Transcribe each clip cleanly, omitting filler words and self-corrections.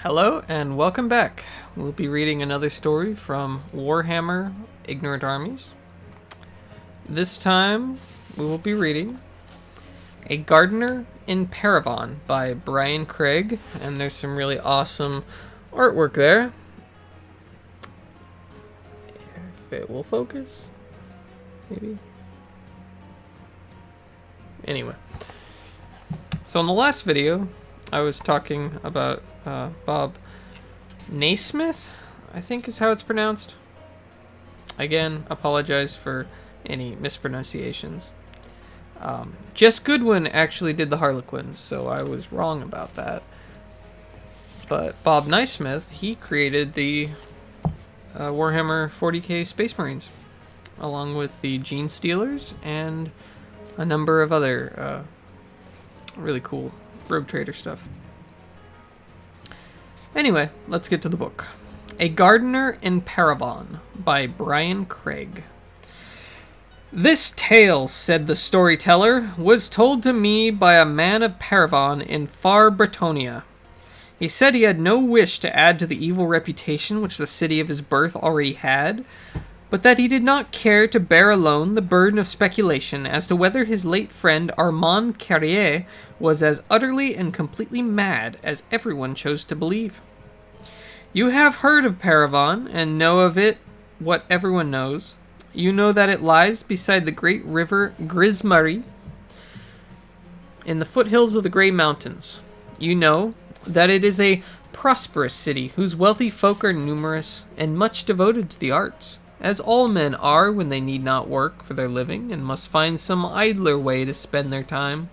Hello and welcome back. We'll be reading another story from Warhammer Ignorant Armies. This time we will be reading A Gardener in Parravon by Brian Craig, and there's some really awesome artwork there. If it will focus, maybe. Anyway, so in the last video I was talking about Bob Naismith, I think is how it's pronounced. Again, apologize for any mispronunciations. Jess Goodwin actually did the Harlequins, so I was wrong about that. But Bob Naismith, he created the Warhammer 40k Space Marines, along with the Gene Stealers and a number of other really cool Rogue Trader stuff. Anyway, let's get to the book. A Gardener in Parravon by Brian Craig. This tale, said the storyteller, was told to me by a man of Parravon in far Bretonia. He said he had no wish to add to the evil reputation which the city of his birth already had, but that he did not care to bear alone the burden of speculation as to whether his late friend Armand Carrier was as utterly and completely mad as everyone chose to believe. You have heard of Parravon, and know of it what everyone knows. You know that it lies beside the great river Grismarie, in the foothills of the Grey Mountains. You know that it is a prosperous city whose wealthy folk are numerous and much devoted to the arts, as all men are when they need not work for their living and must find some idler way to spend their time.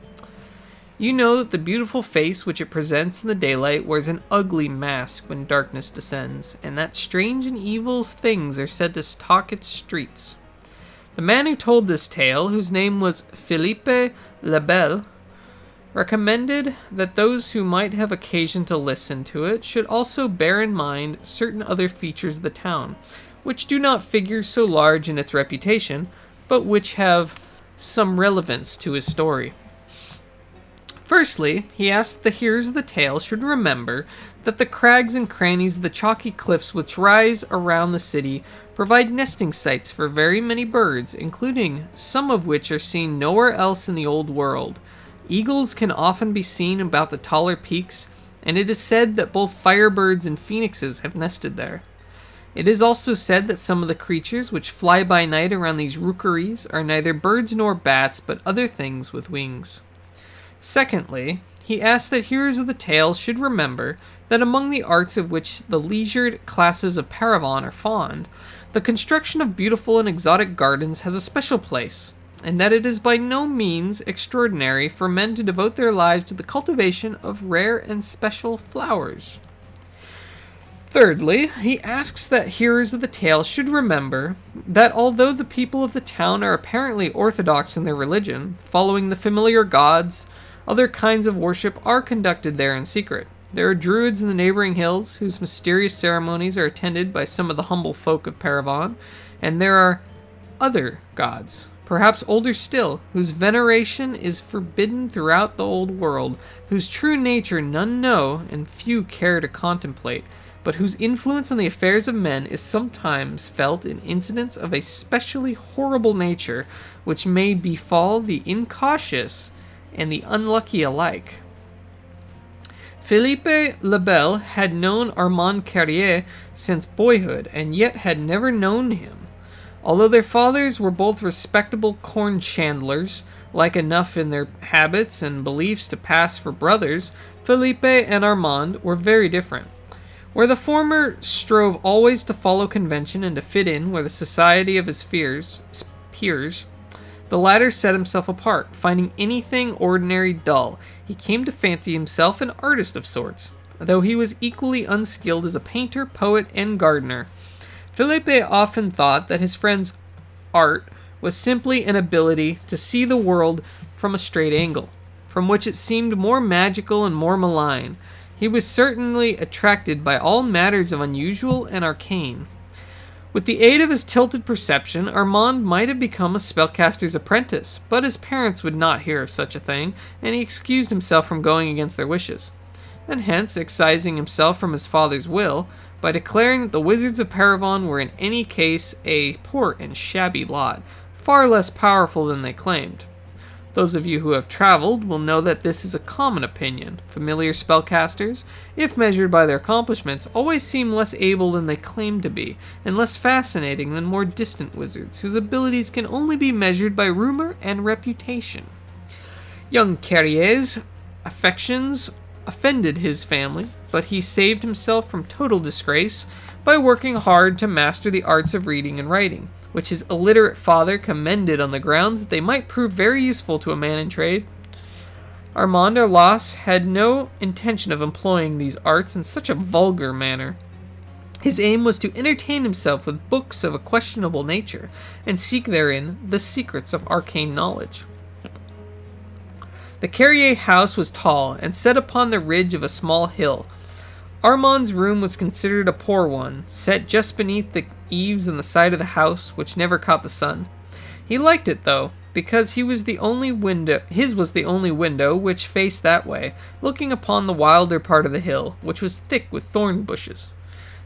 You know that the beautiful face which it presents in the daylight wears an ugly mask when darkness descends, and that strange and evil things are said to stalk its streets. The man who told this tale, whose name was Philippe Lebel, recommended that those who might have occasion to listen to it should also bear in mind certain other features of the town, which do not figure so large in its reputation, but which have some relevance to his story. Firstly, he asked the hearers of the tale should remember that the crags and crannies of the chalky cliffs which rise around the city provide nesting sites for very many birds, including some of which are seen nowhere else in the old world. Eagles can often be seen about the taller peaks, and it is said that both firebirds and phoenixes have nested there. It is also said that some of the creatures which fly by night around these rookeries are neither birds nor bats, but other things with wings. Secondly, he asked that hearers of the tale should remember that among the arts of which the leisured classes of Parravon are fond, the construction of beautiful and exotic gardens has a special place, and that it is by no means extraordinary for men to devote their lives to the cultivation of rare and special flowers. Thirdly, he asks that hearers of the tale should remember that although the people of the town are apparently orthodox in their religion, following the familiar gods, other kinds of worship are conducted there in secret. There are druids in the neighboring hills, whose mysterious ceremonies are attended by some of the humble folk of Parravon, and there are other gods, perhaps older still, whose veneration is forbidden throughout the old world, whose true nature none know and few care to contemplate, but whose influence on the affairs of men is sometimes felt in incidents of a specially horrible nature, which may befall the incautious and the unlucky alike. Philippe Lebel had known Armand Carrier since boyhood, and yet had never known him. Although their fathers were both respectable corn chandlers, like enough in their habits and beliefs to pass for brothers, Philippe and Armand were very different. Where the former strove always to follow convention and to fit in with the society of his peers, the latter set himself apart. Finding anything ordinary dull, he came to fancy himself an artist of sorts, though he was equally unskilled as a painter, poet, and gardener. Philippe often thought that his friend's art was simply an ability to see the world from a straight angle, from which it seemed more magical and more malign. He was certainly attracted by all matters of unusual and arcane. With the aid of his tilted perception, Armand might have become a spellcaster's apprentice, but his parents would not hear of such a thing, and he excused himself from going against their wishes. and hence excising himself from his father's will by declaring that the wizards of Parravon were in any case a poor and shabby lot, far less powerful than they claimed. Those of you who have traveled will know that this is a common opinion. Familiar spellcasters, if measured by their accomplishments, always seem less able than they claim to be, and less fascinating than more distant wizards, whose abilities can only be measured by rumor and reputation. Young Carrier's affections offended his family, but he saved himself from total disgrace by working hard to master the arts of reading and writing, which his illiterate father commended on the grounds that they might prove very useful to a man in trade. Armand Arlas had no intention of employing these arts in such a vulgar manner. His aim was to entertain himself with books of a questionable nature, and seek therein the secrets of arcane knowledge. The Carrier house was tall, and set upon the ridge of a small hill. Armand's room was considered a poor one, set just beneath the eaves in the side of the house, which never caught the sun. He liked it, though, because his was the only window which faced that way, looking upon the wilder part of the hill, which was thick with thorn bushes.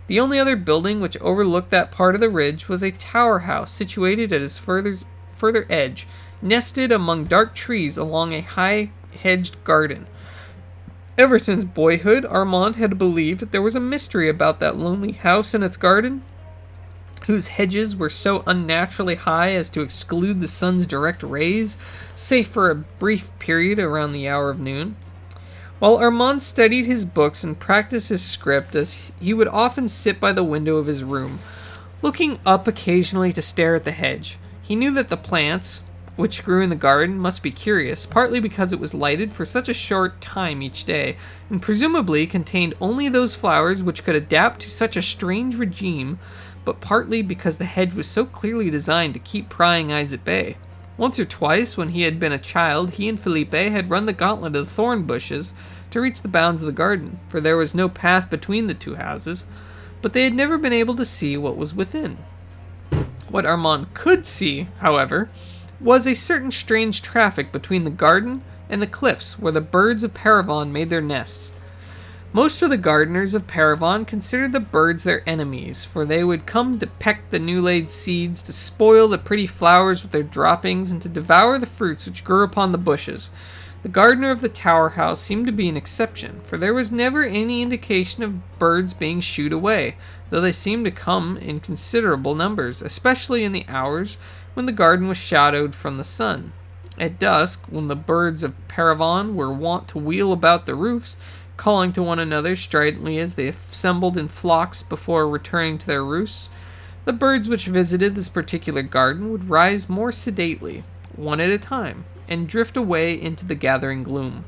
The only other building which overlooked that part of the ridge was a tower house situated at its further edge, nested among dark trees along a high-hedged garden. Ever since boyhood, Armand had believed that there was a mystery about that lonely house and its garden, whose hedges were so unnaturally high as to exclude the sun's direct rays, save for a brief period around the hour of noon. While Armand studied his books and practiced his script, as he would often sit by the window of his room, looking up occasionally to stare at the hedge, he knew that the plants which grew in the garden must be curious, partly because it was lighted for such a short time each day, and presumably contained only those flowers which could adapt to such a strange regime, but partly because the hedge was so clearly designed to keep prying eyes at bay. Once or twice, when he had been a child, he and Felipe had run the gauntlet of the thorn bushes to reach the bounds of the garden, for there was no path between the two houses, but they had never been able to see what was within. What Armand could see, however, was a certain strange traffic between the garden and the cliffs where the birds of Parravon made their nests. Most of the gardeners of Parravon considered the birds their enemies, for they would come to peck the new-laid seeds, to spoil the pretty flowers with their droppings, and to devour the fruits which grew upon the bushes. The gardener of the tower house seemed to be an exception, for there was never any indication of birds being shooed away, though they seemed to come in considerable numbers, especially in the hours when the garden was shadowed from the sun. At dusk, when the birds of Parravon were wont to wheel about the roofs, calling to one another stridently as they assembled in flocks before returning to their roosts, the birds which visited this particular garden would rise more sedately, one at a time, and drift away into the gathering gloom.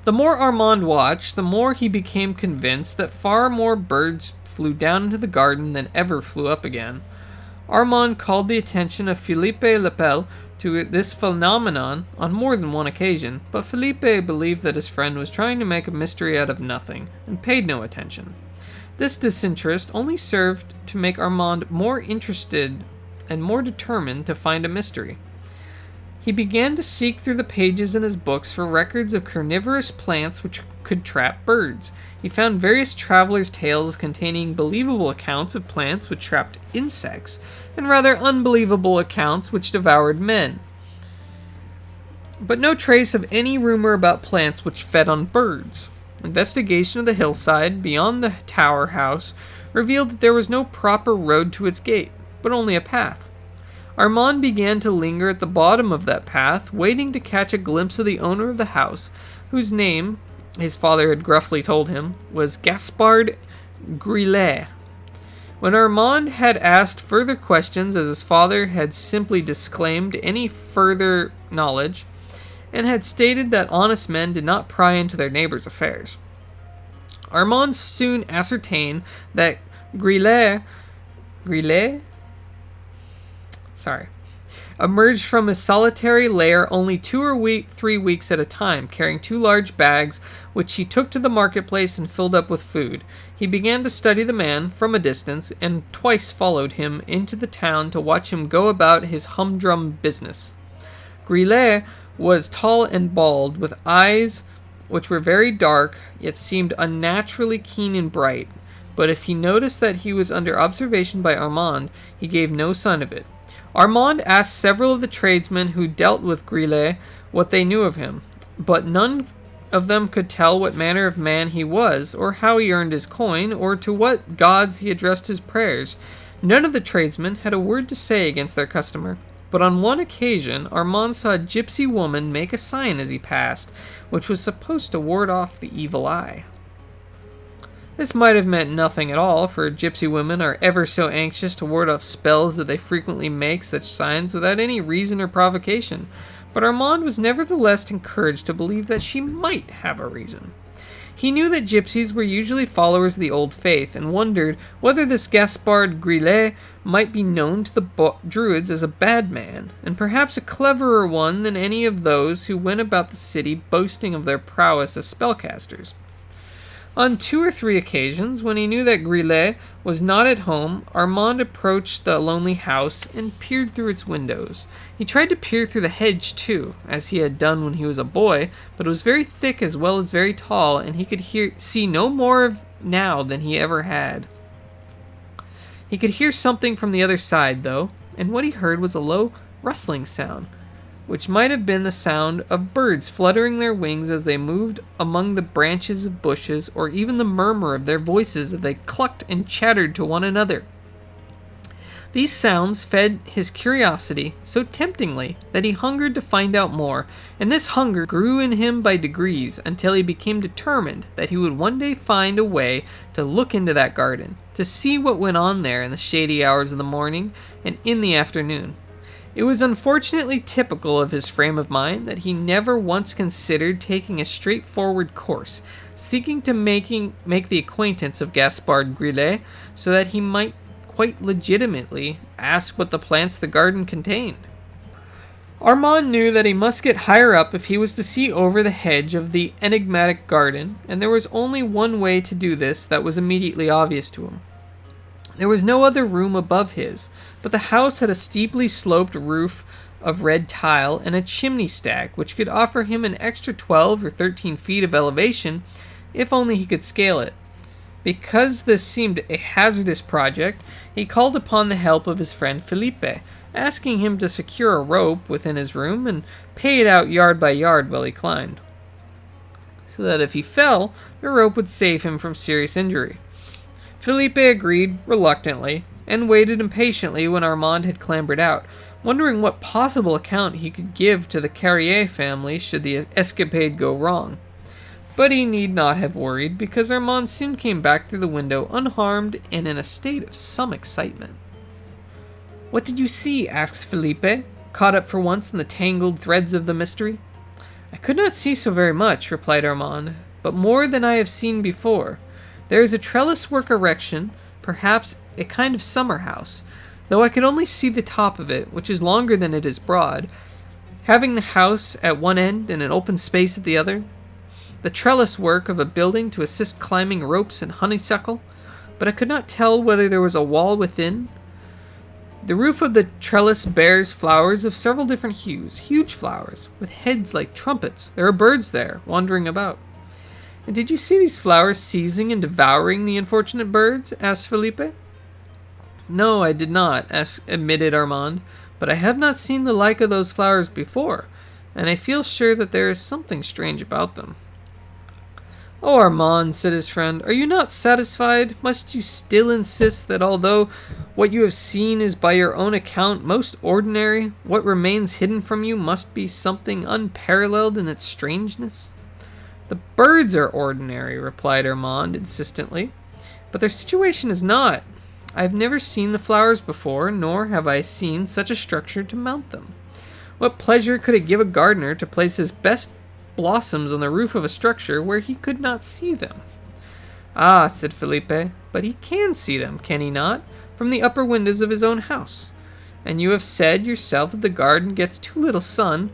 The more Armand watched, the more he became convinced that far more birds flew down into the garden than ever flew up again. Armand called the attention of Philippe Lepel to this phenomenon on more than one occasion, but Philippe believed that his friend was trying to make a mystery out of nothing, and paid no attention. This disinterest only served to make Armand more interested and more determined to find a mystery. He began to seek through the pages in his books for records of carnivorous plants which could trap birds. He found various travelers' tales containing believable accounts of plants which trapped insects, and rather unbelievable accounts which devoured men, but no trace of any rumor about plants which fed on birds. Investigation of the hillside beyond the tower house revealed that there was no proper road to its gate, but only a path. Armand began to linger at the bottom of that path, waiting to catch a glimpse of the owner of the house, whose name, his father had gruffly told him, was Gaspard Grillet. When Armand had asked further questions, as his father had simply disclaimed any further knowledge, and had stated that honest men did not pry into their neighbors' affairs, Armand soon ascertained that Grillet emerged from his solitary lair only 2 or 3 weeks at a time, carrying 2 large bags, which he took to the marketplace and filled up with food. He began to study the man from a distance, and twice followed him into the town to watch him go about his humdrum business. Grillet was tall and bald, with eyes which were very dark, yet seemed unnaturally keen and bright. But if he noticed that he was under observation by Armand, he gave no sign of it. Armand asked several of the tradesmen who dealt with Grillet what they knew of him, but none of them could tell what manner of man he was, or how he earned his coin, or to what gods he addressed his prayers. None of the tradesmen had a word to say against their customer, but on one occasion Armand saw a gypsy woman make a sign as he passed, which was supposed to ward off the evil eye. This might have meant nothing at all, for gypsy women are ever so anxious to ward off spells that they frequently make such signs without any reason or provocation, but Armand was nevertheless encouraged to believe that she might have a reason. He knew that gypsies were usually followers of the old faith, and wondered whether this Gaspard Grillet might be known to the druids as a bad man, and perhaps a cleverer one than any of those who went about the city boasting of their prowess as spellcasters. On 2 or 3 occasions, when he knew that Grillet was not at home, Armand approached the lonely house and peered through its windows. He tried to peer through the hedge too, as he had done when he was a boy, but it was very thick as well as very tall, and he could see no more of now than he ever had. He could hear something from the other side, though, and what he heard was a low rustling sound, which might have been the sound of birds fluttering their wings as they moved among the branches of bushes, or even the murmur of their voices as they clucked and chattered to one another. These sounds fed his curiosity so temptingly that he hungered to find out more, and this hunger grew in him by degrees until he became determined that he would one day find a way to look into that garden, to see what went on there in the shady hours of the morning and in the afternoon. It was unfortunately typical of his frame of mind that he never once considered taking a straightforward course, seeking to make the acquaintance of Gaspard Grillet, so that he might quite legitimately ask what the plants the garden contained. Armand knew that he must get higher up if he was to see over the hedge of the enigmatic garden, and there was only one way to do this that was immediately obvious to him. There was no other room above his, but the house had a steeply sloped roof of red tile and a chimney stack which could offer him an extra 12 or 13 feet of elevation if only he could scale it. Because this seemed a hazardous project, he called upon the help of his friend Felipe, asking him to secure a rope within his room and pay it out yard by yard while he climbed, so that if he fell, the rope would save him from serious injury. Felipe agreed reluctantly, and waited impatiently when Armand had clambered out, wondering what possible account he could give to the Carrier family should the escapade go wrong. But he need not have worried, because Armand soon came back through the window unharmed and in a state of some excitement. "What did you see?" asked Felipe, caught up for once in the tangled threads of the mystery. "I could not see so very much," replied Armand, "but more than I have seen before. There is a trellis-work erection, perhaps a kind of summer house, though I could only see the top of it, which is longer than it is broad, having the house at one end and an open space at the other. The trellis work of a building to assist climbing ropes and honeysuckle, but I could not tell whether there was a wall within. The roof of the trellis bears flowers of several different hues, huge flowers, with heads like trumpets. There are birds there, wandering about." "And did you see these flowers seizing and devouring the unfortunate birds?" asked Felipe. "No, I did not," admitted Armand, "but I have not seen the like of those flowers before, and I feel sure that there is something strange about them." "Oh, Armand," said his friend, "are you not satisfied? Must you still insist that although what you have seen is by your own account most ordinary, what remains hidden from you must be something unparalleled in its strangeness?" "The birds are ordinary," replied Armand insistently, "but their situation is not. I have never seen the flowers before, nor have I seen such a structure to mount them. What pleasure could it give a gardener to place his best blossoms on the roof of a structure where he could not see them?" "Ah," said Felipe, "but he can see them, can he not, from the upper windows of his own house? And you have said yourself that the garden gets too little sun.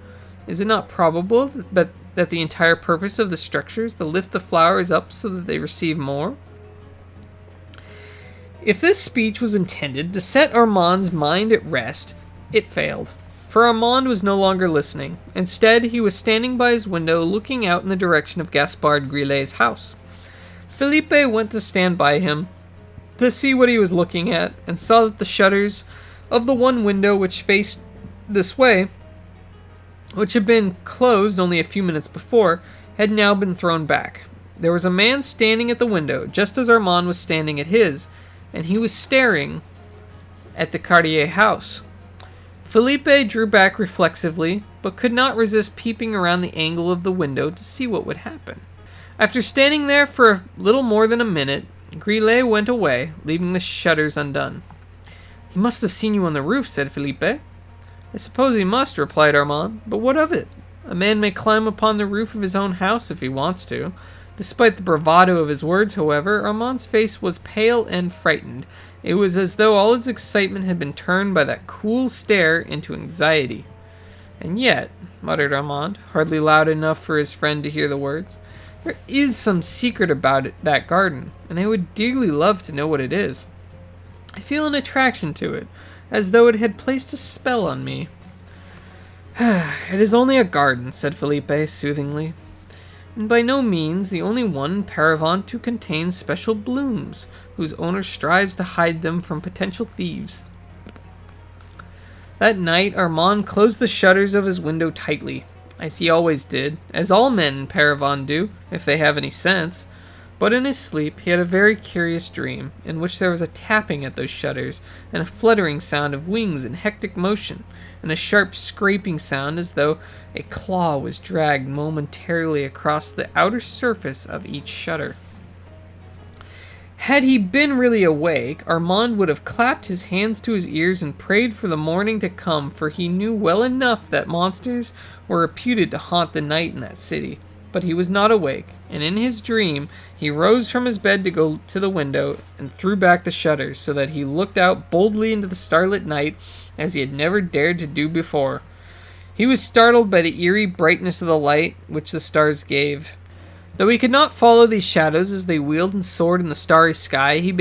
Is it not probable that the entire purpose of the structure is to lift the flowers up so that they receive more?" If this speech was intended to set Armand's mind at rest, it failed. For Armand was no longer listening. Instead, he was standing by his window looking out in the direction of Gaspard Grillet's house. Felipe went to stand by him to see what he was looking at, and saw that the shutters of the one window which faced this way, which had been closed only a few minutes before, had now been thrown back. There was a man standing at the window, just as Armand was standing at his, and he was staring at the Cartier house. Felipe drew back reflexively, but could not resist peeping around the angle of the window to see what would happen. After standing there for a little more than a minute, Grillet went away, leaving the shutters undone. "He must have seen you on the roof," said Felipe. "I suppose he must," replied Armand, "but what of it? A man may climb upon the roof of his own house if he wants to." Despite the bravado of his words, however, Armand's face was pale and frightened. It was as though all his excitement had been turned by that cool stare into anxiety. "And yet," muttered Armand, hardly loud enough for his friend to hear the words, "there is some secret about that garden, and I would dearly love to know what it is. I feel an attraction to it, as though it had placed a spell on me." "It is only a garden," said Felipe soothingly, "and by no means the only one in Parravon to contain special blooms, whose owner strives to hide them from potential thieves." That night Armand closed the shutters of his window tightly, as he always did, as all men in Parravon do, if they have any sense. But in his sleep he had a very curious dream, in which there was a tapping at those shutters, and a fluttering sound of wings in hectic motion, and a sharp scraping sound as though a claw was dragged momentarily across the outer surface of each shutter. Had he been really awake, Armand would have clapped his hands to his ears and prayed for the morning to come, for he knew well enough that monsters were reputed to haunt the night in that city. But he was not awake, and in his dream he rose from his bed to go to the window and threw back the shutters, so that he looked out boldly into the starlit night as he had never dared to do before. He was startled by the eerie brightness of the light which the stars gave. Though he could not follow these shadows as they wheeled and soared in the starry sky, he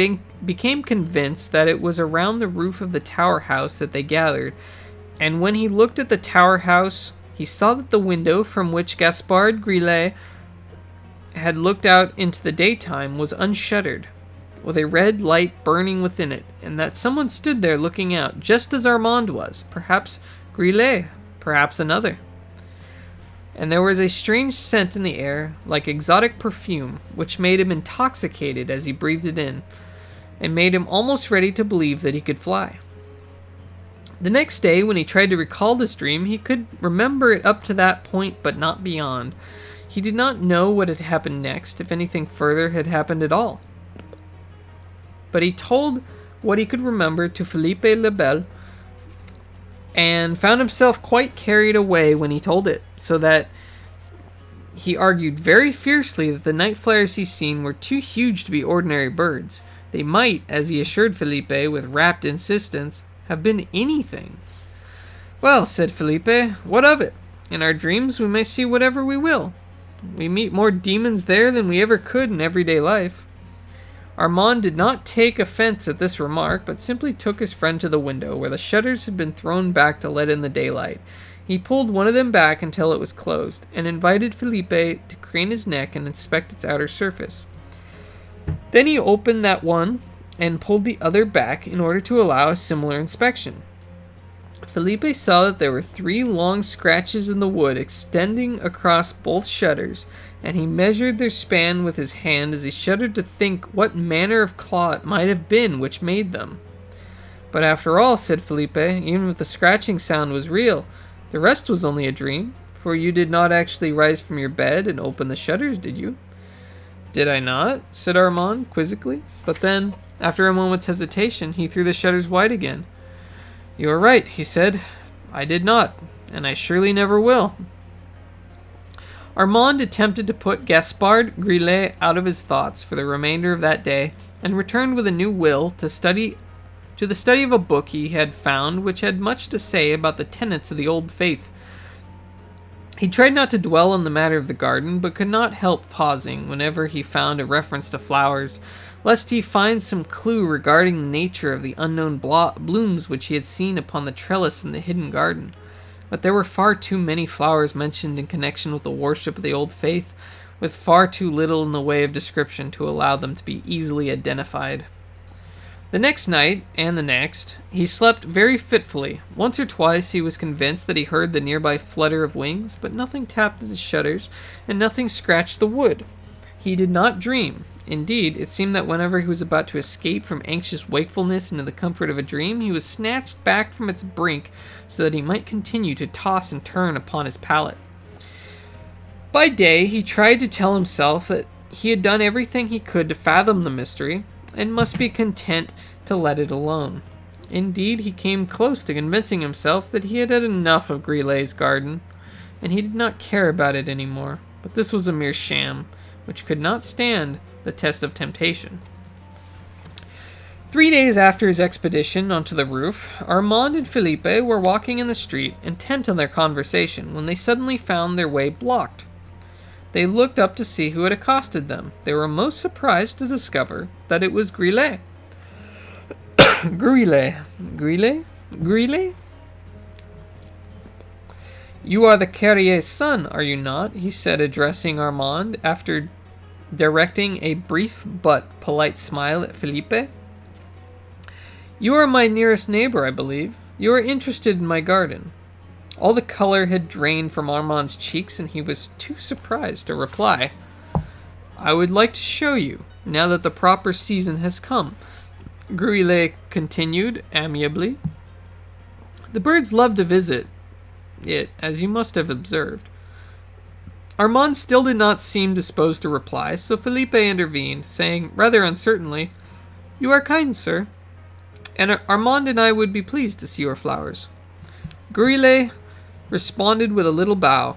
became convinced that it was around the roof of the tower house that they gathered, and when he looked at the tower house, he saw that the window from which Gaspard Grillet had looked out into the daytime was unshuttered, with a red light burning within it, and that someone stood there looking out, just as Armand was, perhaps Grillet, perhaps another. And there was a strange scent in the air, like exotic perfume, which made him intoxicated as he breathed it in, and made him almost ready to believe that he could fly. The next day, when he tried to recall this dream, he could remember it up to that point, but not beyond. He did not know what had happened next, if anything further had happened at all. But he told what he could remember to Philippe le Bel, and found himself quite carried away when he told it, so that he argued very fiercely that the night flyers he seen were too huge to be ordinary birds. They might, as he assured Felipe with rapt insistence, have been anything. "Well," said Felipe, "what of it? In our dreams we may see whatever we will. We meet more demons there than we ever could in everyday life." Armand did not take offense at this remark, but simply took his friend to the window, where the shutters had been thrown back to let in the daylight. He pulled one of them back until it was closed, and invited Felipe to crane his neck and inspect its outer surface. Then he opened that one and pulled the other back in order to allow a similar inspection. Felipe saw that there were 3 long scratches in the wood extending across both shutters, and he measured their span with his hand as he shuddered to think what manner of claw it might have been which made them. "But after all," said Felipe, "even if the scratching sound was real, the rest was only a dream, for you did not actually rise from your bed and open the shutters, did you?" "Did I not?" said Armand quizzically, but then, after a moment's hesitation, he threw the shutters wide again. "You are right," he said. "I did not, and I surely never will." Armand attempted to put Gaspard Grillet out of his thoughts for the remainder of that day, and returned with a new will to the study of a book he had found which had much to say about the tenets of the old faith. He tried not to dwell on the matter of the garden, but could not help pausing whenever he found a reference to flowers, lest he find some clue regarding the nature of the unknown blooms which he had seen upon the trellis in the hidden garden. but there were far too many flowers mentioned in connection with the worship of the old faith, with far too little in the way of description to allow them to be easily identified. The next night, and the next, he slept very fitfully. Once or twice he was convinced that he heard the nearby flutter of wings, but nothing tapped at his shutters, and nothing scratched the wood. He did not dream. Indeed, it seemed that whenever he was about to escape from anxious wakefulness into the comfort of a dream, he was snatched back from its brink so that he might continue to toss and turn upon his pallet. By day, he tried to tell himself that he had done everything he could to fathom the mystery, and must be content to let it alone. Indeed, he came close to convincing himself that he had had enough of Grillet's garden, and he did not care about it any more. But this was a mere sham, which could not stand the test of temptation. 3 days after his expedition onto the roof, Armand and Philippe were walking in the street, intent on their conversation, when they suddenly found their way blocked. They looked up to see who had accosted them. They were most surprised to discover that it was Grillet. Grillet? You are the Carrier's son, are you not? He said, addressing Armand, after directing a brief but polite smile at Philippe. You are my nearest neighbor, I believe. You are interested in my garden. All the color had drained from Armand's cheeks, and he was too surprised to reply. I would like to show you, now that the proper season has come, Grillet continued amiably. The birds love to visit it, as you must have observed. Armand still did not seem disposed to reply, so Philippe intervened, saying, rather uncertainly, You are kind, sir, and Armand and I would be pleased to see your flowers. Grillet responded with a little bow.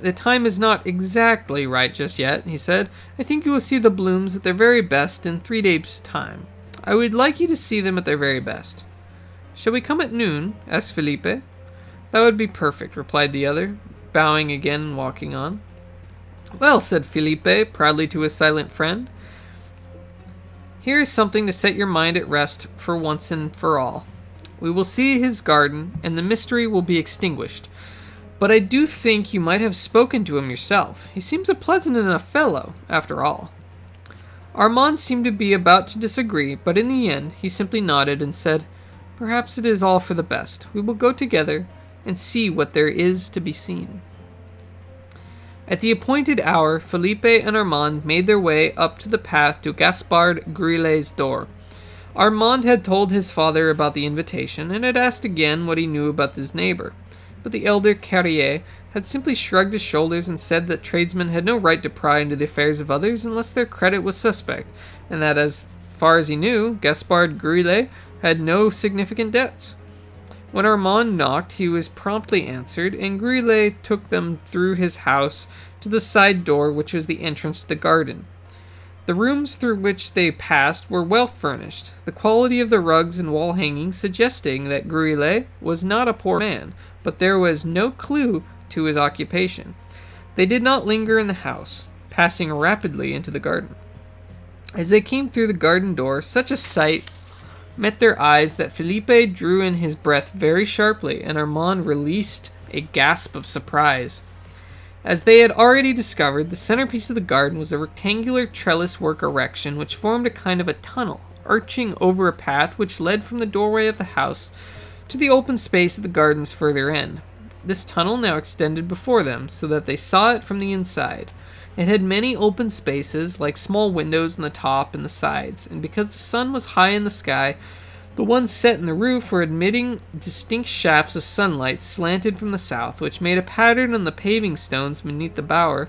The time is not exactly right just yet, he said. I think you will see the blooms at their very best in 3 days' time. I would like you to see them at their very best. Shall we come at noon? Asked Philippe. That would be perfect, replied the other, bowing again and walking on. Well, said Philippe proudly to his silent friend, here is something to set your mind at rest for once and for all. We will see his garden, and the mystery will be extinguished. But I do think you might have spoken to him yourself. He seems a pleasant enough fellow, after all. Armand seemed to be about to disagree, but in the end he simply nodded and said, Perhaps it is all for the best. We will go together and see what there is to be seen. At the appointed hour, Philippe and Armand made their way up to the path to Gaspard Grillet's door. Armand had told his father about the invitation, and had asked again what he knew about his neighbor. But the elder Carrier had simply shrugged his shoulders and said that tradesmen had no right to pry into the affairs of others unless their credit was suspect, and that as far as he knew, Gaspard Grillet had no significant debts. When Armand knocked, he was promptly answered, and Grillet took them through his house to the side door which was the entrance to the garden. The rooms through which they passed were well furnished, the quality of the rugs and wall hangings suggesting that Grillet was not a poor man, but there was no clue to his occupation. They did not linger in the house, passing rapidly into the garden. As they came through the garden door, such a sight met their eyes that Philippe drew in his breath very sharply, and Armand released a gasp of surprise. As they had already discovered, the centerpiece of the garden was a rectangular trellis-work erection which formed a kind of a tunnel, arching over a path which led from the doorway of the house to the open space at the garden's further end. This tunnel now extended before them, so that they saw it from the inside. It had many open spaces, like small windows in the top and the sides, and because the sun was high in the sky, the ones set in the roof were admitting distinct shafts of sunlight slanted from the south, which made a pattern on the paving stones beneath the bower,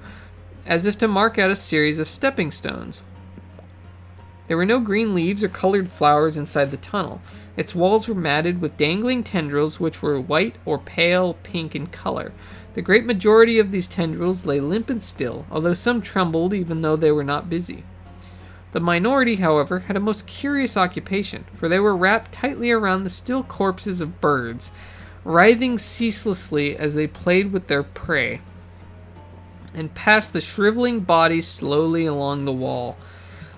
as if to mark out a series of stepping stones. There were no green leaves or colored flowers inside the tunnel. Its walls were matted with dangling tendrils which were white or pale pink in color. The great majority of these tendrils lay limp and still, although some trembled even though they were not busy. The minority, however, had a most curious occupation, for they were wrapped tightly around the still corpses of birds, writhing ceaselessly as they played with their prey, and passed the shriveling bodies slowly along the wall.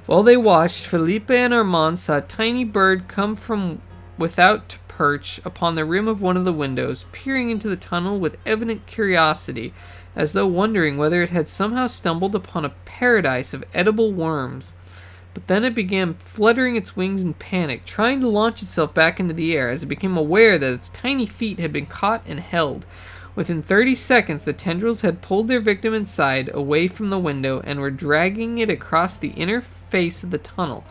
While they watched, Philippe and Armand saw a tiny bird come from without to perch upon the rim of one of the windows, peering into the tunnel with evident curiosity, as though wondering whether it had somehow stumbled upon a paradise of edible worms. But then it began fluttering its wings in panic, trying to launch itself back into the air as it became aware that its tiny feet had been caught and held. Within 30 seconds, the tendrils had pulled their victim inside, away from the window, and were dragging it across the inner face of the tunnel.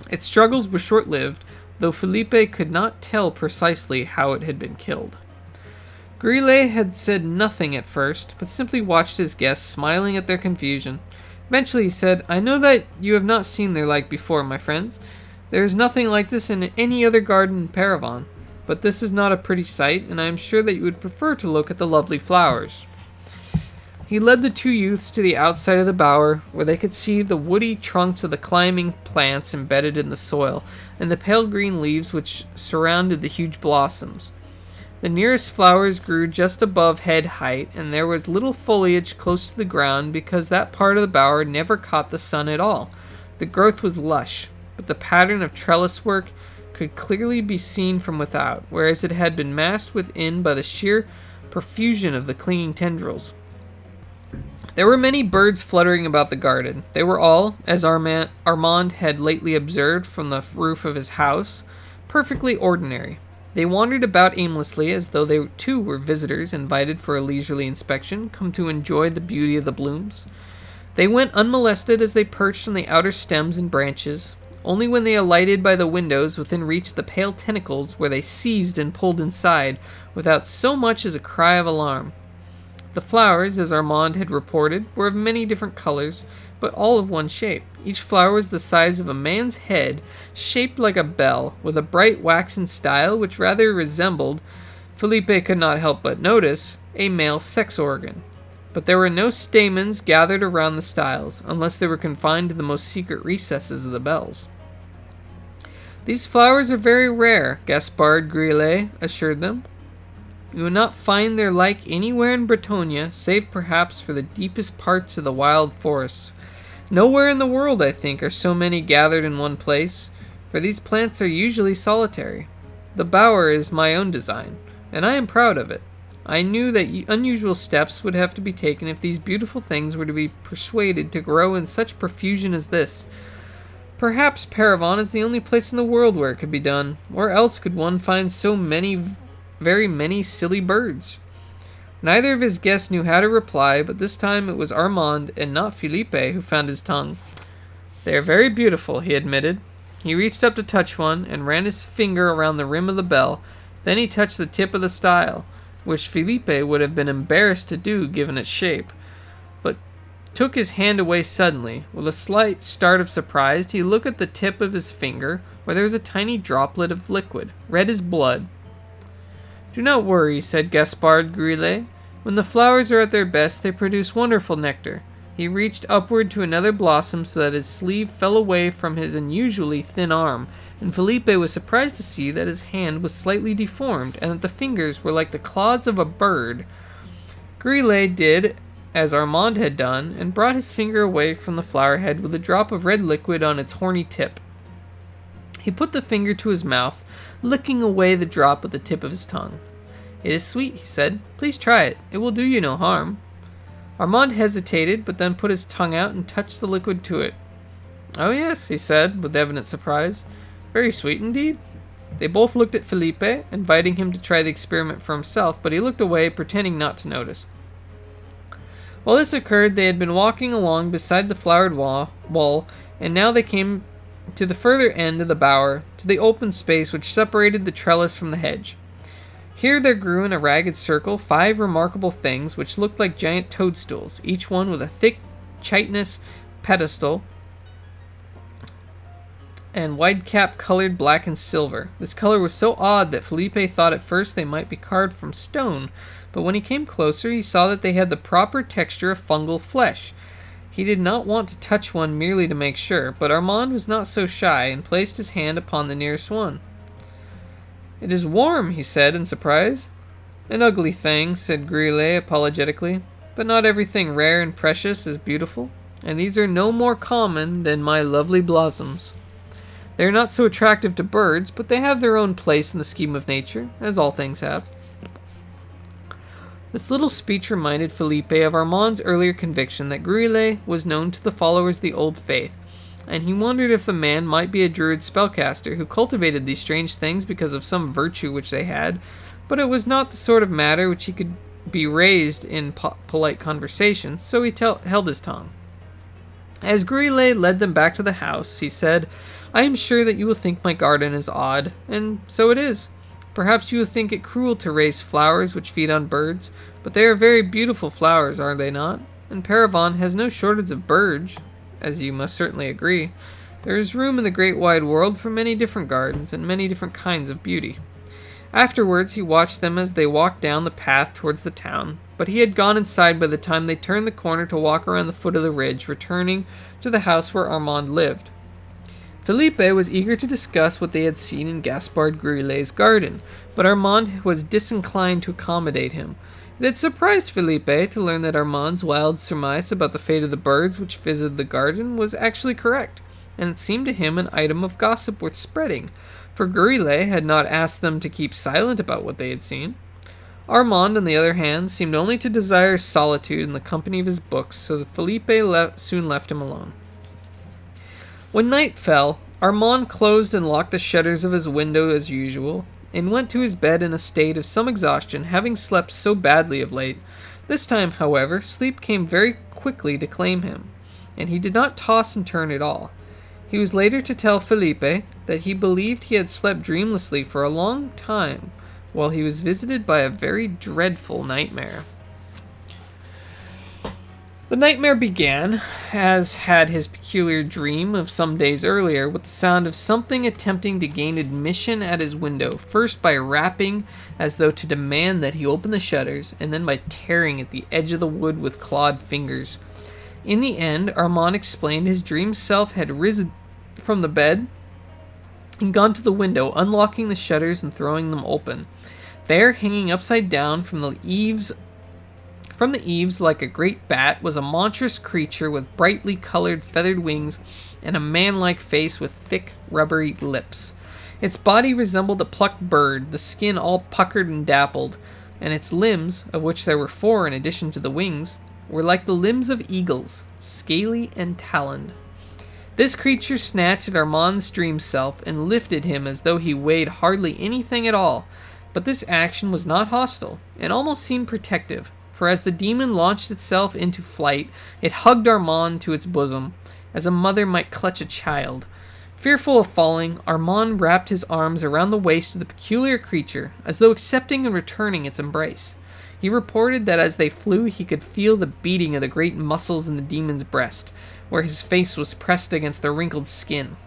Its struggles were short-lived, though Felipe could not tell precisely how it had been killed. Grillet had said nothing at first, but simply watched his guests, smiling at their confusion. Eventually he said, "I know that you have not seen their like before, my friends. There is nothing like this in any other garden in Parravon. But this is not a pretty sight, and I am sure that you would prefer to look at the lovely flowers." He led the two youths to the outside of the bower, where they could see the woody trunks of the climbing plants embedded in the soil, and the pale green leaves which surrounded the huge blossoms. The nearest flowers grew just above head height, and there was little foliage close to the ground because that part of the bower never caught the sun at all. The growth was lush, but the pattern of trellis work could clearly be seen from without, whereas it had been masked within by the sheer profusion of the clinging tendrils. There were many birds fluttering about the garden. They were all, as Armand had lately observed from the roof of his house, perfectly ordinary. They wandered about aimlessly as though they too were visitors invited for a leisurely inspection, come to enjoy the beauty of the blooms. They went unmolested as they perched on the outer stems and branches. Only when they alighted by the windows within reach of the pale tentacles were they seized and pulled inside, without so much as a cry of alarm. The flowers, as Armand had reported, were of many different colors, but all of one shape. Each flower was the size of a man's head, shaped like a bell, with a bright waxen style which rather resembled, Felipe could not help but notice, a male sex organ. But there were no stamens gathered around the styles, unless they were confined to the most secret recesses of the bells. "These flowers are very rare," Gaspard Grillet assured them. "You will not find their like anywhere in Bretagne, save perhaps for the deepest parts of the wild forests. Nowhere in the world, I think, are so many gathered in one place, for these plants are usually solitary. The bower is my own design, and I am proud of it. I knew that unusual steps would have to be taken if these beautiful things were to be persuaded to grow in such profusion as this. Perhaps Parravon is the only place in the world where it could be done. Where else could one find so very many silly birds?" Neither of his guests knew how to reply, but this time it was Armand and not Felipe who found his tongue. "They are very beautiful," he admitted. He reached up to touch one and ran his finger around the rim of the bell. Then he touched the tip of the style, which Felipe would have been embarrassed to do given its shape, but took his hand away suddenly. With a slight start of surprise, he looked at the tip of his finger, where there was a tiny droplet of liquid, red as blood. "Do not worry," said Gaspard Grillet. "When the flowers are at their best, they produce wonderful nectar." He reached upward to another blossom so that his sleeve fell away from his unusually thin arm, and Felipe was surprised to see that his hand was slightly deformed and that the fingers were like the claws of a bird. Grillet did as Armand had done, and brought his finger away from the flower head with a drop of red liquid on its horny tip. He put the finger to his mouth, licking away the drop with the tip of his tongue. "It is sweet," he said. "Please try it. It will do you no harm." Armand hesitated, but then put his tongue out and touched the liquid to it. "Oh yes," he said, with evident surprise. "Very sweet indeed." They both looked at Felipe, inviting him to try the experiment for himself, but he looked away, pretending not to notice. While this occurred, they had been walking along beside the flowered wall, and now they came to the further end of the bower, to the open space which separated the trellis from the hedge. Here there grew in a ragged circle 5 remarkable things which looked like giant toadstools, each one with a thick chitinous pedestal and wide cap colored black and silver. This color was so odd that Felipe thought at first they might be carved from stone, but when he came closer he saw that they had the proper texture of fungal flesh. He did not want to touch one merely to make sure, but Armand was not so shy and placed his hand upon the nearest one. "It is warm," he said in surprise. "An ugly thing," said Grillet apologetically, "but not everything rare and precious is beautiful, and these are no more common than my lovely blossoms." They are not so attractive to birds, but they have their own place in the scheme of nature, as all things have. This little speech reminded Felipe of Armand's earlier conviction that Gruyle was known to the followers of the Old Faith, and he wondered if the man might be a druid spellcaster who cultivated these strange things because of some virtue which they had, but it was not the sort of matter which he could be raised in polite conversation, so he held his tongue. As Gruyle led them back to the house, he said, "I am sure that you will think my garden is odd, and so it is. Perhaps you will think it cruel to raise flowers which feed on birds, but they are very beautiful flowers, are they not? And Parravon has no shortage of birds, as you must certainly agree. There is room in the great wide world for many different gardens and many different kinds of beauty." Afterwards, he watched them as they walked down the path towards the town, but he had gone inside by the time they turned the corner to walk around the foot of the ridge, returning to the house where Armand lived. Felipe was eager to discuss what they had seen in Gaspard Gruille's garden, but Armand was disinclined to accommodate him. It had surprised Felipe to learn that Armand's wild surmise about the fate of the birds which visited the garden was actually correct, and it seemed to him an item of gossip worth spreading, for Gruille had not asked them to keep silent about what they had seen. Armand, on the other hand, seemed only to desire solitude in the company of his books, so that Felipe soon left him alone. When night fell, Armand closed and locked the shutters of his window as usual, and went to his bed in a state of some exhaustion, having slept so badly of late. This time, however, sleep came very quickly to claim him, and he did not toss and turn at all. He was later to tell Felipe that he believed he had slept dreamlessly for a long time, while he was visited by a very dreadful nightmare. The nightmare began, as had his peculiar dream of some days earlier, with the sound of something attempting to gain admission at his window, first by rapping as though to demand that he open the shutters, and then by tearing at the edge of the wood with clawed fingers. In the end, Armand explained his dream self had risen from the bed and gone to the window, unlocking the shutters and throwing them open. There, hanging upside down from the eaves like a great bat, was a monstrous creature with brightly colored feathered wings and a man-like face with thick, rubbery lips. Its body resembled a plucked bird, the skin all puckered and dappled, and its limbs, of which there were 4 in addition to the wings, were like the limbs of eagles, scaly and taloned. This creature snatched at Armand's dream self and lifted him as though he weighed hardly anything at all, but this action was not hostile, and almost seemed protective, for as the demon launched itself into flight, it hugged Armand to its bosom, as a mother might clutch a child. Fearful of falling, Armand wrapped his arms around the waist of the peculiar creature, as though accepting and returning its embrace. He reported that as they flew, he could feel the beating of the great muscles in the demon's breast, where his face was pressed against the wrinkled skin.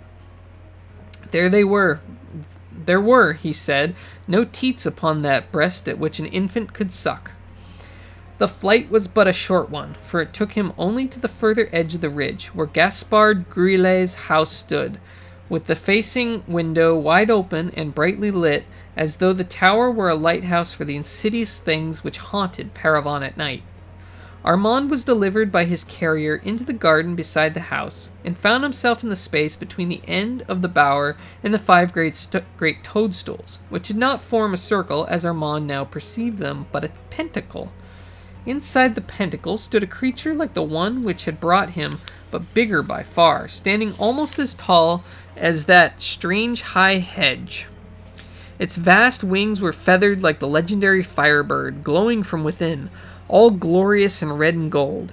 There were, he said, no teats upon that breast at which an infant could suck. The flight was but a short one, for it took him only to the further edge of the ridge, where Gaspard Gruille's house stood, with the facing window wide open and brightly lit, as though the tower were a lighthouse for the insidious things which haunted Parravon at night. Armand was delivered by his carrier into the garden beside the house, and found himself in the space between the end of the bower and the 5 great toadstools, which did not form a circle as Armand now perceived them, but a pentacle. Inside the pentacle stood a creature like the one which had brought him, but bigger by far, standing almost as tall as that strange high hedge. Its vast wings were feathered like the legendary firebird, glowing from within, all glorious in red and gold.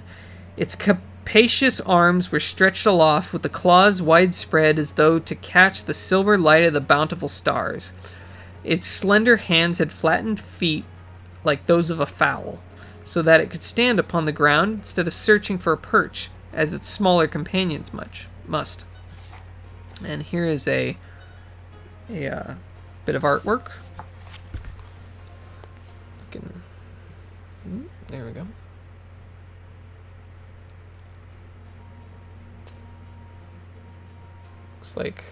Its capacious arms were stretched aloft, with the claws widespread as though to catch the silver light of the bountiful stars. Its slender hands had flattened feet like those of a fowl, so that it could stand upon the ground instead of searching for a perch, as its smaller companions must. And here is a bit of artwork. There we go. Looks like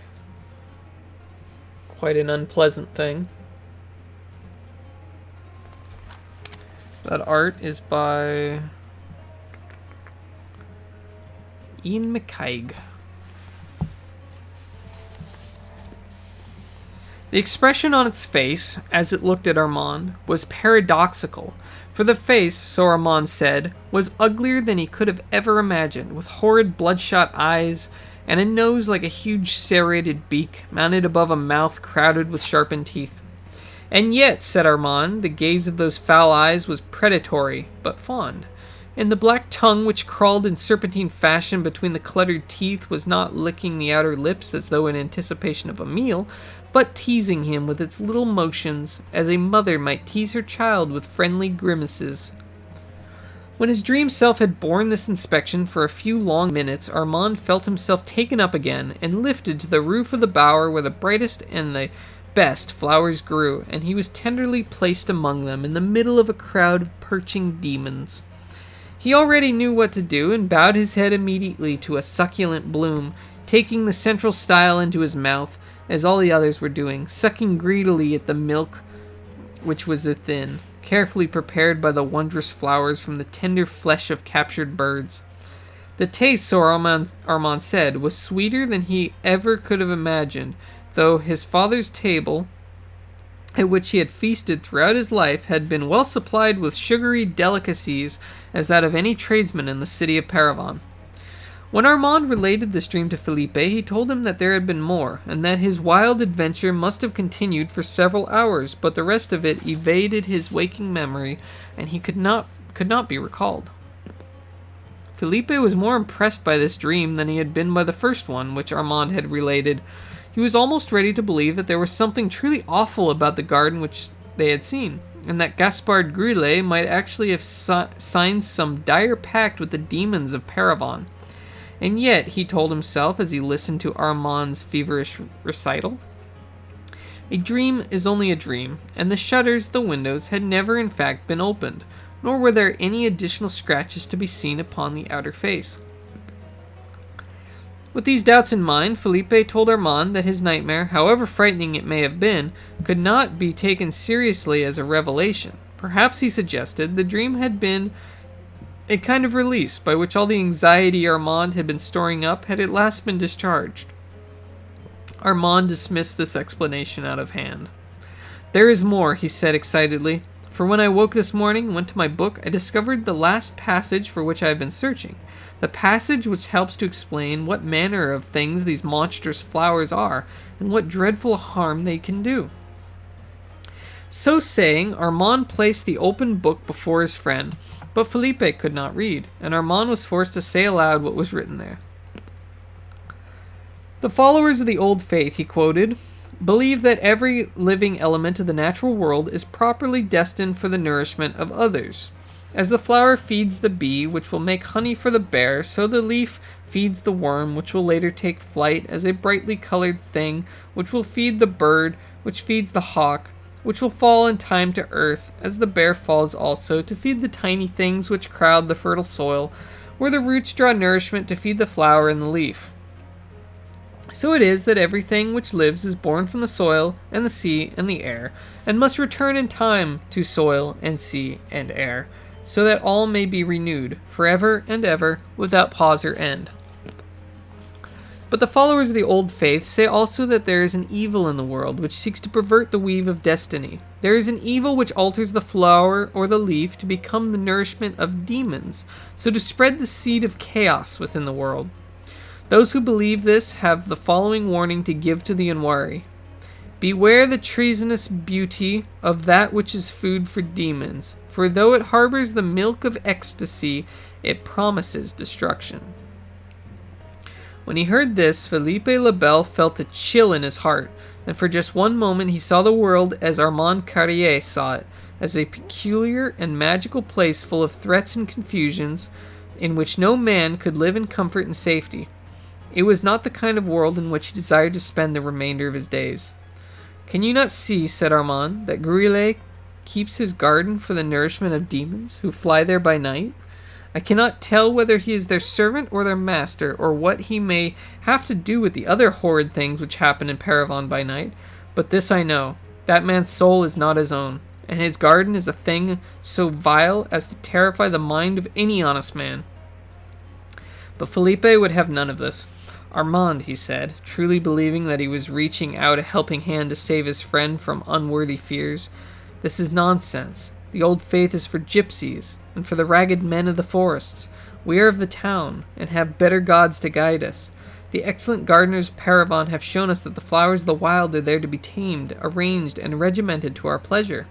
quite an unpleasant thing. That art is by Ian McCaig. The expression on its face, as it looked at Armand, was paradoxical, for the face, so Armand said, was uglier than he could have ever imagined, with horrid bloodshot eyes, and a nose like a huge serrated beak, mounted above a mouth crowded with sharpened teeth. And yet, said Armand, the gaze of those foul eyes was predatory, but fond, and the black tongue which crawled in serpentine fashion between the cluttered teeth was not licking the outer lips as though in anticipation of a meal, but teasing him with its little motions, as a mother might tease her child with friendly grimaces. When his dream self had borne this inspection for a few long minutes, Armand felt himself taken up again and lifted to the roof of the bower where the brightest and the best flowers grew, and he was tenderly placed among them in the middle of a crowd of perching demons. He already knew what to do, and bowed his head immediately to a succulent bloom, taking the central style into his mouth, as all the others were doing, sucking greedily at the milk which was within, carefully prepared by the wondrous flowers from the tender flesh of captured birds. The taste, so Armand said, was sweeter than he ever could have imagined, though his father's table, at which he had feasted throughout his life, had been well supplied with sugary delicacies as that of any tradesman in the city of Parravon. When Armand related this dream to Felipe, he told him that there had been more, and that his wild adventure must have continued for several hours, but the rest of it evaded his waking memory, and he could not be recalled. Felipe was more impressed by this dream than he had been by the first one, which Armand had related. He was almost ready to believe that there was something truly awful about the garden which they had seen, and that Gaspard Grille might actually have signed some dire pact with the demons of Parravon. And yet, he told himself as he listened to Armand's feverish recital, a dream is only a dream, and the shutters, the windows, had never in fact been opened, nor were there any additional scratches to be seen upon the outer face. With these doubts in mind, Felipe told Armand that his nightmare, however frightening it may have been, could not be taken seriously as a revelation. Perhaps, he suggested, the dream had been a kind of release by which all the anxiety Armand had been storing up had at last been discharged. Armand dismissed this explanation out of hand. "There is more," he said excitedly, "for when I woke this morning and went to my book, I discovered the last passage for which I have been searching, the passage which helps to explain what manner of things these monstrous flowers are, and what dreadful harm they can do." So saying, Armand placed the open book before his friend, but Felipe could not read, and Armand was forced to say aloud what was written there. "The followers of the old faith," he quoted, "believe that every living element of the natural world is properly destined for the nourishment of others. As the flower feeds the bee, which will make honey for the bear, so the leaf feeds the worm, which will later take flight as a brightly colored thing, which will feed the bird, which feeds the hawk, which will fall in time to earth, as the bear falls also, to feed the tiny things which crowd the fertile soil, where the roots draw nourishment to feed the flower and the leaf. So it is that everything which lives is born from the soil and the sea and the air, and must return in time to soil and sea and air, so that all may be renewed, forever and ever, without pause or end. But the followers of the old faith say also that there is an evil in the world which seeks to pervert the weave of destiny. There is an evil which alters the flower or the leaf to become the nourishment of demons, so to spread the seed of chaos within the world. Those who believe this have the following warning to give to the unwary. Beware the treasonous beauty of that which is food for demons, for though it harbors the milk of ecstasy, it promises destruction." When he heard this, Felipe le Bel felt a chill in his heart, and for just one moment he saw the world as Armand Carrier saw it, as a peculiar and magical place full of threats and confusions, in which no man could live in comfort and safety. It was not the kind of world in which he desired to spend the remainder of his days. "Can you not see," said Armand, "that Grille keeps his garden for the nourishment of demons, who fly there by night? I cannot tell whether he is their servant or their master, or what he may have to do with the other horrid things which happen in Parravon by night, but this I know, that man's soul is not his own, and his garden is a thing so vile as to terrify the mind of any honest man." But Felipe would have none of this. Armand, he said, truly believing that he was reaching out a helping hand to save his friend from unworthy fears. This is nonsense. The old faith is for gypsies, and for the ragged men of the forests. We are of the town, and have better gods to guide us. The excellent gardeners of Parravon have shown us that the flowers of the wild are there to be tamed, arranged, and regimented to our pleasure.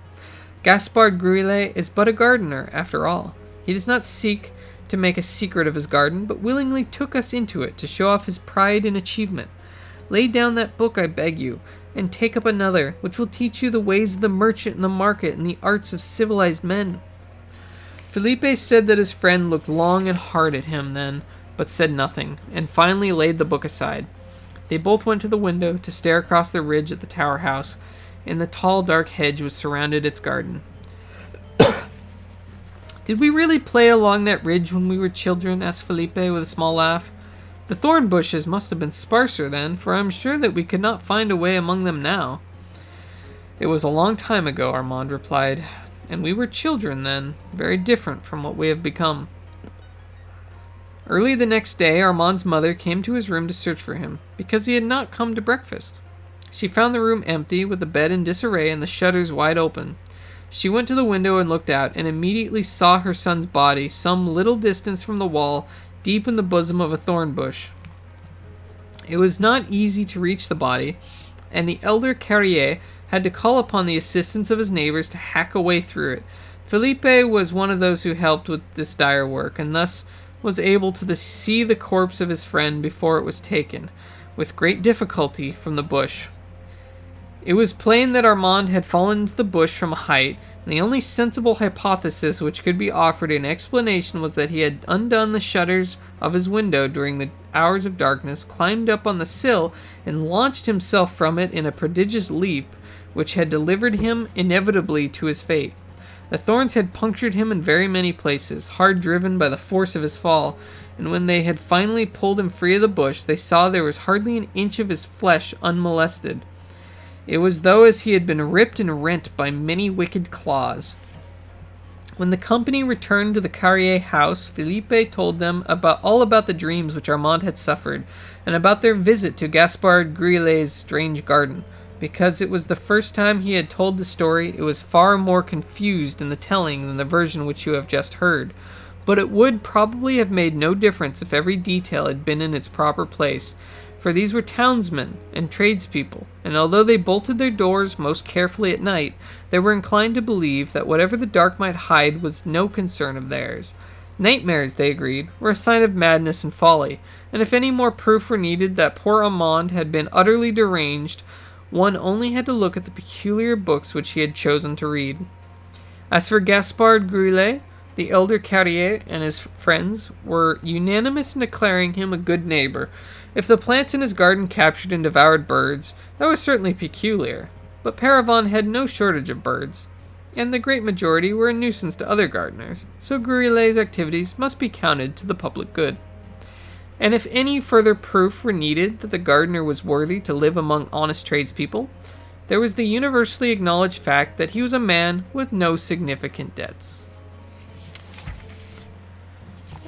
Gaspard Gruillet is but a gardener, after all. He does not seek to make a secret of his garden, but willingly took us into it to show off his pride in achievement. Lay down that book, I beg you, and take up another, which will teach you the ways of the merchant and the market and the arts of civilized men. Felipe said that his friend looked long and hard at him then, but said nothing, and finally laid the book aside. They both went to the window to stare across the ridge at the tower house, and the tall dark hedge which surrounded its garden. Did we really play along that ridge when we were children? Asked Felipe with a small laugh. The thorn bushes must have been sparser then, for I am sure that we could not find a way among them now. It was a long time ago, Armand replied, and we were children then, very different from what we have become. Early the next day, Armand's mother came to his room to search for him, because he had not come to breakfast. She found the room empty, with the bed in disarray and the shutters wide open. She went to the window and looked out, and immediately saw her son's body some little distance from the wall, deep in the bosom of a thorn bush. It was not easy to reach the body, and the elder Carrier had to call upon the assistance of his neighbors to hack a way through it. Felipe was one of those who helped with this dire work, and thus was able to see the corpse of his friend before it was taken, with great difficulty, from the bush. It was plain that Armand had fallen into the bush from a height, and the only sensible hypothesis which could be offered in explanation was that he had undone the shutters of his window during the hours of darkness, climbed up on the sill, and launched himself from it in a prodigious leap, which had delivered him inevitably to his fate. The thorns had punctured him in very many places, hard driven by the force of his fall, and when they had finally pulled him free of the bush, they saw there was hardly an inch of his flesh unmolested. It was though as he had been ripped and rent by many wicked claws. When the company returned to the Carrier house, Felipe told them all about the dreams which Armand had suffered, and about their visit to Gaspard Gruillet's strange garden. Because it was the first time he had told the story, it was far more confused in the telling than the version which you have just heard. But it would probably have made no difference if every detail had been in its proper place, for these were townsmen and tradespeople, and although they bolted their doors most carefully at night, they were inclined to believe that whatever the dark might hide was no concern of theirs. Nightmares, they agreed, were a sign of madness and folly, and if any more proof were needed that poor Armand had been utterly deranged, one only had to look at the peculiar books which he had chosen to read. As for Gaspard Gruillet, the elder Carrier and his friends were unanimous in declaring him a good neighbor. If the plants in his garden captured and devoured birds, that was certainly peculiar, but Parravon had no shortage of birds, and the great majority were a nuisance to other gardeners, so Gruillet's activities must be counted to the public good. And if any further proof were needed that the gardener was worthy to live among honest tradespeople, there was the universally acknowledged fact that he was a man with no significant debts.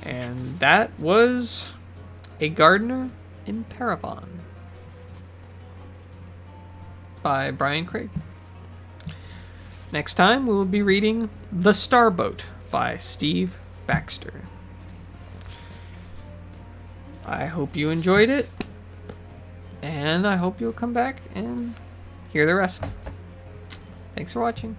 And that was A Gardener in Parravon by Brian Craig. Next time we will be reading The Starboat by Steve Baxter. I hope you enjoyed it, and I hope you'll come back and hear the rest. Thanks for watching.